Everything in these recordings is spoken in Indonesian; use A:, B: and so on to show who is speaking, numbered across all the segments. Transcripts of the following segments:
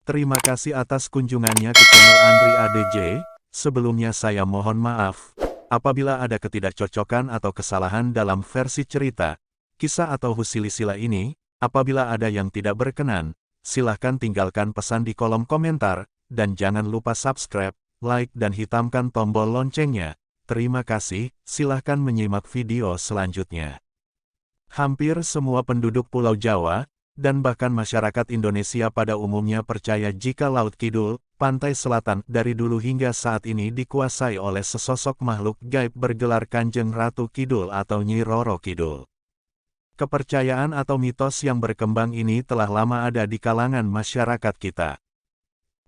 A: Terima kasih atas kunjungannya ke channel Andri ADJ. Sebelumnya saya mohon maaf, apabila ada ketidakcocokan atau kesalahan dalam versi cerita, kisah atau silsilah ini. Apabila ada yang tidak berkenan, silahkan tinggalkan pesan di kolom komentar, dan jangan lupa subscribe, like dan hitamkan tombol loncengnya. Terima kasih, silahkan menyimak video selanjutnya. Hampir semua penduduk Pulau Jawa, dan bahkan masyarakat Indonesia pada umumnya percaya jika Laut Kidul, pantai selatan, dari dulu hingga saat ini dikuasai oleh sesosok makhluk gaib bergelar Kanjeng Ratu Kidul atau Nyi Roro Kidul. Kepercayaan atau mitos yang berkembang ini telah lama ada di kalangan masyarakat kita.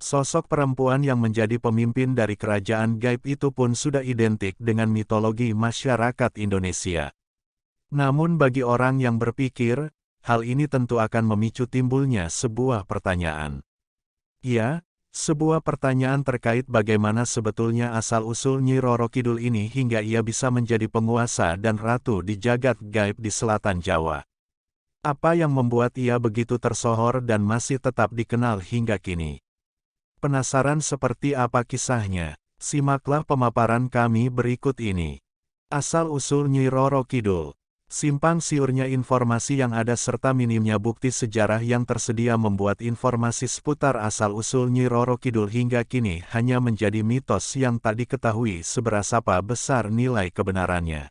A: Sosok perempuan yang menjadi pemimpin dari kerajaan gaib itu pun sudah identik dengan mitologi masyarakat Indonesia. Namun bagi orang yang berpikir, hal ini tentu akan memicu timbulnya sebuah pertanyaan. Ya, sebuah pertanyaan terkait bagaimana sebetulnya asal-usul Nyi Roro Kidul ini hingga ia bisa menjadi penguasa dan ratu di jagat gaib di selatan Jawa. Apa yang membuat ia begitu tersohor dan masih tetap dikenal hingga kini? Penasaran seperti apa kisahnya? Simaklah pemaparan kami berikut ini. Asal-usul Nyi Roro Kidul. Simpang siurnya informasi yang ada serta minimnya bukti sejarah yang tersedia membuat informasi seputar asal-usul Nyi Roro Kidul hingga kini hanya menjadi mitos yang tak diketahui seberapa besar nilai kebenarannya.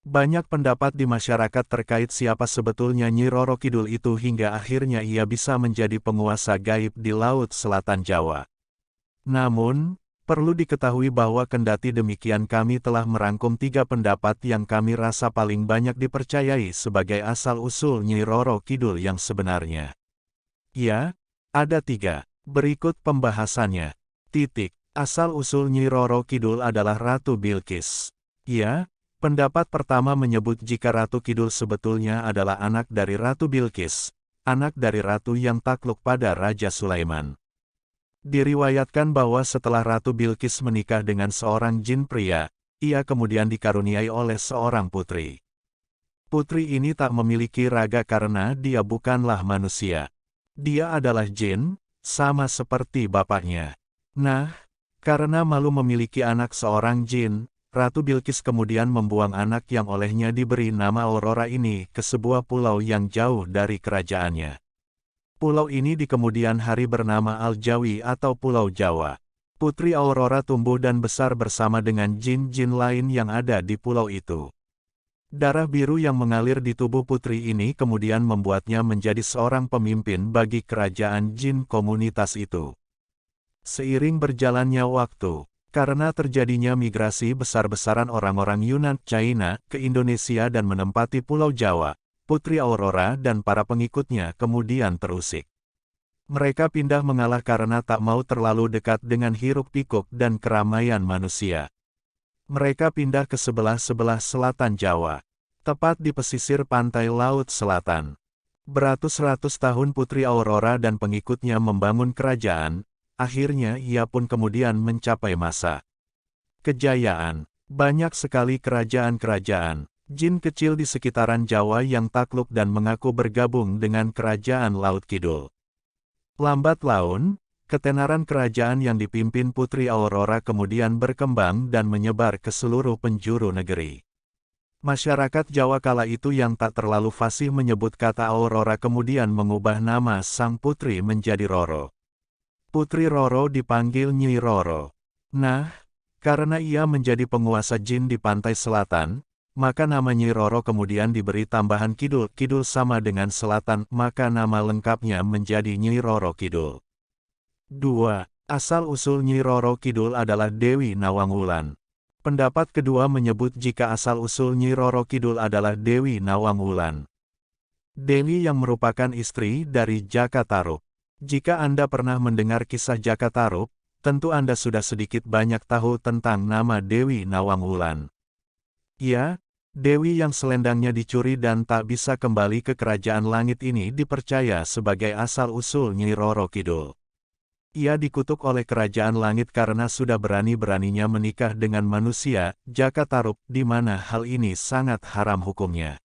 A: Banyak pendapat di masyarakat terkait siapa sebetulnya Nyi Roro Kidul itu hingga akhirnya ia bisa menjadi penguasa gaib di Laut Selatan Jawa. Namun, perlu diketahui bahwa kendati demikian kami telah merangkum 3 pendapat yang kami rasa paling banyak dipercayai sebagai asal-usul Nyi Roro Kidul yang sebenarnya. Ya, ada 3. Berikut pembahasannya. Asal-usul Nyi Roro Kidul adalah Ratu Bilqis. Ya, pendapat pertama menyebut jika Ratu Kidul sebetulnya adalah anak dari Ratu Bilqis, anak dari ratu yang takluk pada Raja Sulaiman. Diriwayatkan bahwa setelah Ratu Bilqis menikah dengan seorang jin pria, ia kemudian dikaruniai oleh seorang putri. Putri ini tak memiliki raga karena dia bukanlah manusia. Dia adalah jin, sama seperti bapaknya. Nah, karena malu memiliki anak seorang jin, Ratu Bilqis kemudian membuang anak yang olehnya diberi nama Aurora ini ke sebuah pulau yang jauh dari kerajaannya. Pulau ini di kemudian hari bernama Al-Jawi atau Pulau Jawa. Putri Aurora tumbuh dan besar bersama dengan jin-jin lain yang ada di pulau itu. Darah biru yang mengalir di tubuh putri ini kemudian membuatnya menjadi seorang pemimpin bagi kerajaan jin komunitas itu. Seiring berjalannya waktu, karena terjadinya migrasi besar-besaran orang-orang Yunan China ke Indonesia dan menempati Pulau Jawa, Putri Aurora dan para pengikutnya kemudian terusik. Mereka pindah mengalah karena tak mau terlalu dekat dengan hiruk-pikuk dan keramaian manusia. Mereka pindah ke sebelah-sebelah selatan Jawa, tepat di pesisir pantai Laut Selatan. Beratus-ratus tahun Putri Aurora dan pengikutnya membangun kerajaan, akhirnya ia pun kemudian mencapai masa kejayaan. Banyak sekali kerajaan-kerajaan jin kecil di sekitaran Jawa yang takluk dan mengaku bergabung dengan kerajaan Laut Kidul. Lambat laun, ketenaran kerajaan yang dipimpin Putri Aurora kemudian berkembang dan menyebar ke seluruh penjuru negeri. Masyarakat Jawa kala itu yang tak terlalu fasih menyebut kata Aurora kemudian mengubah nama sang putri menjadi Roro. Putri Roro dipanggil Nyi Roro. Nah, karena ia menjadi penguasa jin di pantai selatan, maka nama Nyi Roro kemudian diberi tambahan Kidul. Kidul sama dengan selatan, maka nama lengkapnya menjadi Nyi Roro Kidul. 2. Asal-usul Nyi Roro Kidul adalah Dewi Nawangwulan. Pendapat kedua menyebut jika asal-usul Nyi Roro Kidul adalah Dewi Nawangwulan. Dewi yang merupakan istri dari Jaka Tarub. Jika Anda pernah mendengar kisah Jaka Tarub, tentu Anda sudah sedikit banyak tahu tentang nama Dewi Nawangwulan. Ya, Dewi yang selendangnya dicuri dan tak bisa kembali ke kerajaan langit ini dipercaya sebagai asal-usul Nyi Roro Kidul. Ia dikutuk oleh kerajaan langit karena sudah berani-beraninya menikah dengan manusia, Jaka Tarub, di mana hal ini sangat haram hukumnya.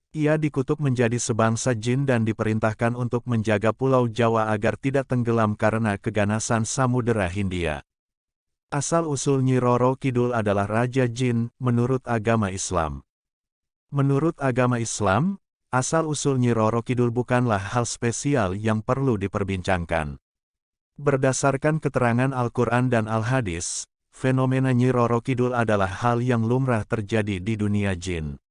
A: Ia dikutuk menjadi sebangsa jin dan diperintahkan untuk menjaga Pulau Jawa agar tidak tenggelam karena keganasan Samudera Hindia. Asal-usul Nyi Roro Kidul adalah Raja Jin, menurut agama Islam. Menurut agama Islam, asal-usul Nyi Roro Kidul bukanlah hal spesial yang perlu diperbincangkan. Berdasarkan keterangan Al-Quran dan Al-Hadis, fenomena Nyi Roro Kidul adalah hal yang lumrah terjadi di dunia jin.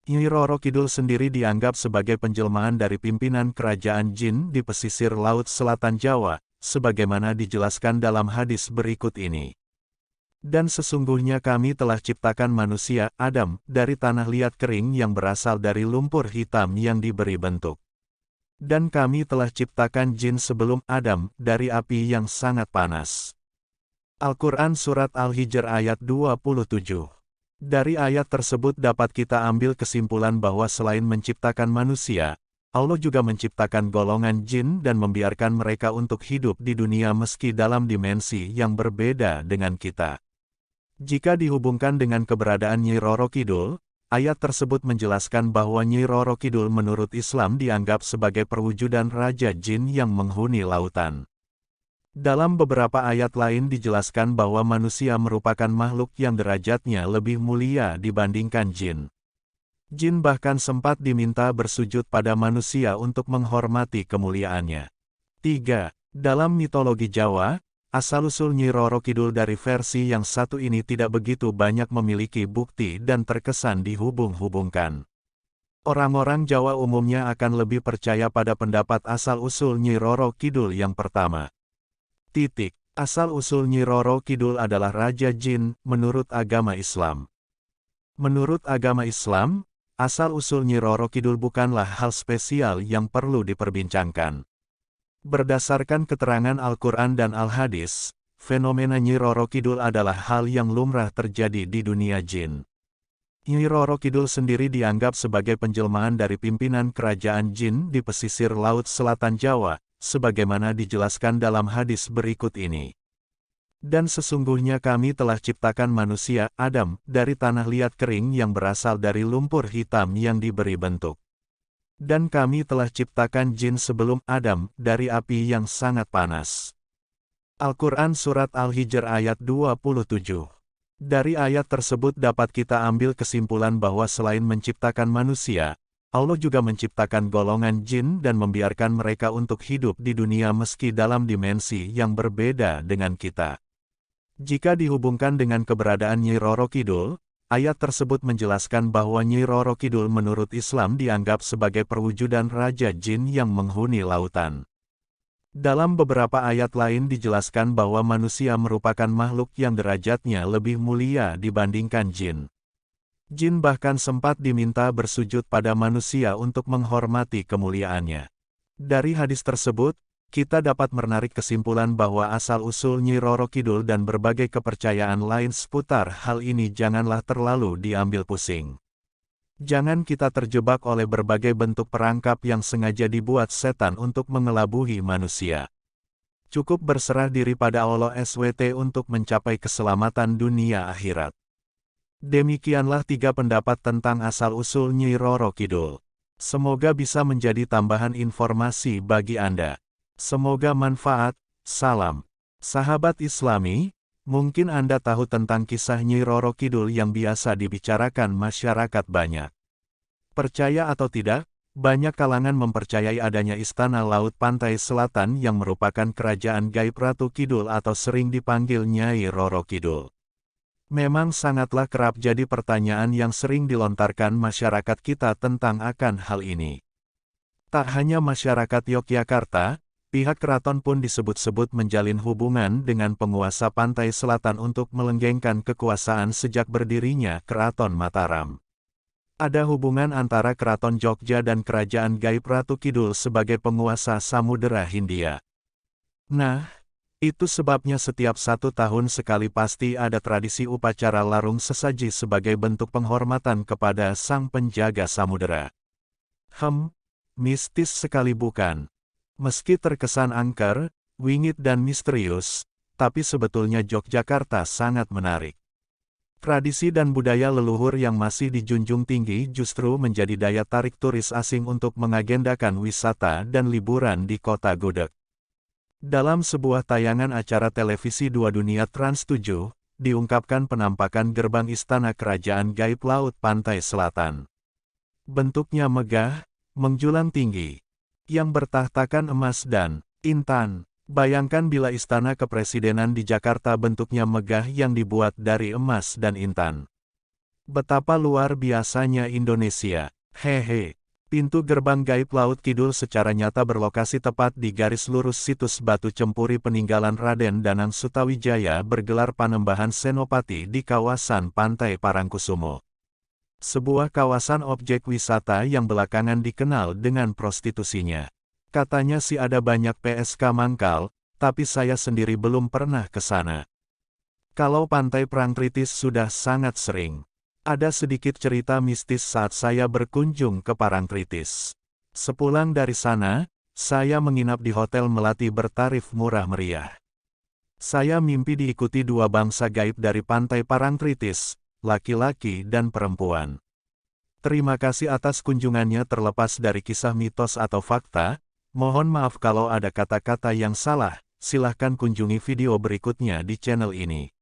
A: Nyi Roro Kidul sendiri dianggap sebagai penjelmaan dari pimpinan kerajaan jin di pesisir Laut Selatan Jawa, sebagaimana dijelaskan dalam hadis berikut ini. Dan sesungguhnya kami telah ciptakan manusia, Adam, dari tanah liat kering yang berasal dari lumpur hitam yang diberi bentuk. Dan kami telah ciptakan jin sebelum Adam, dari api yang sangat panas. Al-Quran Surat Al-Hijr ayat 27. Dari ayat tersebut dapat kita ambil kesimpulan bahwa selain menciptakan manusia, Allah juga menciptakan golongan jin dan membiarkan mereka untuk hidup di dunia meski dalam dimensi yang berbeda dengan kita. Jika dihubungkan dengan keberadaan Nyi Roro Kidul, ayat tersebut menjelaskan bahwa Nyi Roro Kidul menurut Islam dianggap sebagai perwujudan Raja Jin yang menghuni lautan. Dalam beberapa ayat lain dijelaskan bahwa manusia merupakan makhluk yang derajatnya lebih mulia dibandingkan jin. Jin bahkan sempat diminta bersujud pada manusia untuk menghormati kemuliaannya. 3. Dalam mitologi Jawa, asal-usul Nyi Roro Kidul dari versi yang satu ini tidak begitu banyak memiliki bukti dan terkesan dihubung-hubungkan. Orang-orang Jawa umumnya akan lebih percaya pada pendapat asal-usul Nyi Roro Kidul yang pertama. Asal-usul Nyi Roro Kidul adalah Raja Jin, menurut agama Islam. Menurut agama Islam, asal-usul Nyi Roro Kidul bukanlah hal spesial yang perlu diperbincangkan. Berdasarkan keterangan Al-Quran dan Al-Hadis, fenomena Nyi Roro Kidul adalah hal yang lumrah terjadi di dunia jin. Nyi Roro Kidul sendiri dianggap sebagai penjelmaan dari pimpinan kerajaan jin di pesisir Laut Selatan Jawa, sebagaimana dijelaskan dalam hadis berikut ini. Dan sesungguhnya kami telah ciptakan manusia, Adam, dari tanah liat kering yang berasal dari lumpur hitam yang diberi bentuk. Dan kami telah ciptakan jin sebelum Adam, dari api yang sangat panas. Al-Quran Surat Al-Hijr ayat 27. Dari ayat tersebut dapat kita ambil kesimpulan bahwa selain menciptakan manusia, Allah juga menciptakan golongan jin dan membiarkan mereka untuk hidup di dunia meski dalam dimensi yang berbeda dengan kita. Jika dihubungkan dengan keberadaan Nyi Roro Kidul, ayat tersebut menjelaskan bahwa Nyi Roro Kidul menurut Islam dianggap sebagai perwujudan Raja Jin yang menghuni lautan. Dalam beberapa ayat lain dijelaskan bahwa manusia merupakan makhluk yang derajatnya lebih mulia dibandingkan jin. Jin bahkan sempat diminta bersujud pada manusia untuk menghormati kemuliaannya. Dari hadis tersebut, kita dapat menarik kesimpulan bahwa asal-usul Nyi Roro Kidul dan berbagai kepercayaan lain seputar hal ini janganlah terlalu diambil pusing. Jangan kita terjebak oleh berbagai bentuk perangkap yang sengaja dibuat setan untuk mengelabuhi manusia. Cukup berserah diri pada Allah SWT untuk mencapai keselamatan dunia akhirat. Demikianlah 3 pendapat tentang asal-usul Nyi Roro Kidul. Semoga bisa menjadi tambahan informasi bagi Anda. Semoga manfaat. Salam. Sahabat Islami, mungkin Anda tahu tentang kisah Nyi Roro Kidul yang biasa dibicarakan masyarakat banyak. Percaya atau tidak, banyak kalangan mempercayai adanya istana laut pantai selatan yang merupakan kerajaan gaib Ratu Kidul atau sering dipanggil Nyai Roro Kidul. Memang sangatlah kerap jadi pertanyaan yang sering dilontarkan masyarakat kita tentang akan hal ini. Tak hanya masyarakat Yogyakarta, pihak keraton pun disebut-sebut menjalin hubungan dengan penguasa pantai selatan untuk melenggengkan kekuasaan sejak berdirinya Keraton Mataram. Ada hubungan antara Keraton Jogja dan Kerajaan Gaib Ratu Kidul sebagai penguasa Samudera Hindia. Nah, itu sebabnya setiap 1 tahun sekali pasti ada tradisi upacara larung sesaji sebagai bentuk penghormatan kepada sang penjaga samudera. Mistis sekali bukan? Meski terkesan angker, wingit dan misterius, tapi sebetulnya Yogyakarta sangat menarik. Tradisi dan budaya leluhur yang masih dijunjung tinggi justru menjadi daya tarik turis asing untuk mengagendakan wisata dan liburan di kota gudeg. Dalam sebuah tayangan acara televisi Dua Dunia Trans 7, diungkapkan penampakan gerbang istana kerajaan gaib laut pantai selatan. Bentuknya megah, menjulang tinggi, yang bertahtakan emas dan intan. Bayangkan bila istana kepresidenan di Jakarta bentuknya megah yang dibuat dari emas dan intan. Betapa luar biasanya Indonesia. Hehe. Pintu gerbang gaib Laut Kidul secara nyata berlokasi tepat di garis lurus situs batu cempuri peninggalan Raden Danang Sutawijaya bergelar Panembahan Senopati di kawasan Pantai Parangkusumo. Sebuah kawasan objek wisata yang belakangan dikenal dengan prostitusinya. Katanya sih ada banyak PSK mangkal, tapi saya sendiri belum pernah ke sana. Kalau Pantai Parangtritis sudah sangat sering. Ada sedikit cerita mistis saat saya berkunjung ke Parangtritis. Sepulang dari sana, saya menginap di Hotel Melati bertarif murah meriah. Saya mimpi diikuti dua bangsa gaib dari Pantai Parangtritis, laki-laki dan perempuan. Terima kasih atas kunjungannya. Terlepas dari kisah mitos atau fakta, mohon maaf kalau ada kata-kata yang salah, silahkan kunjungi video berikutnya di channel ini.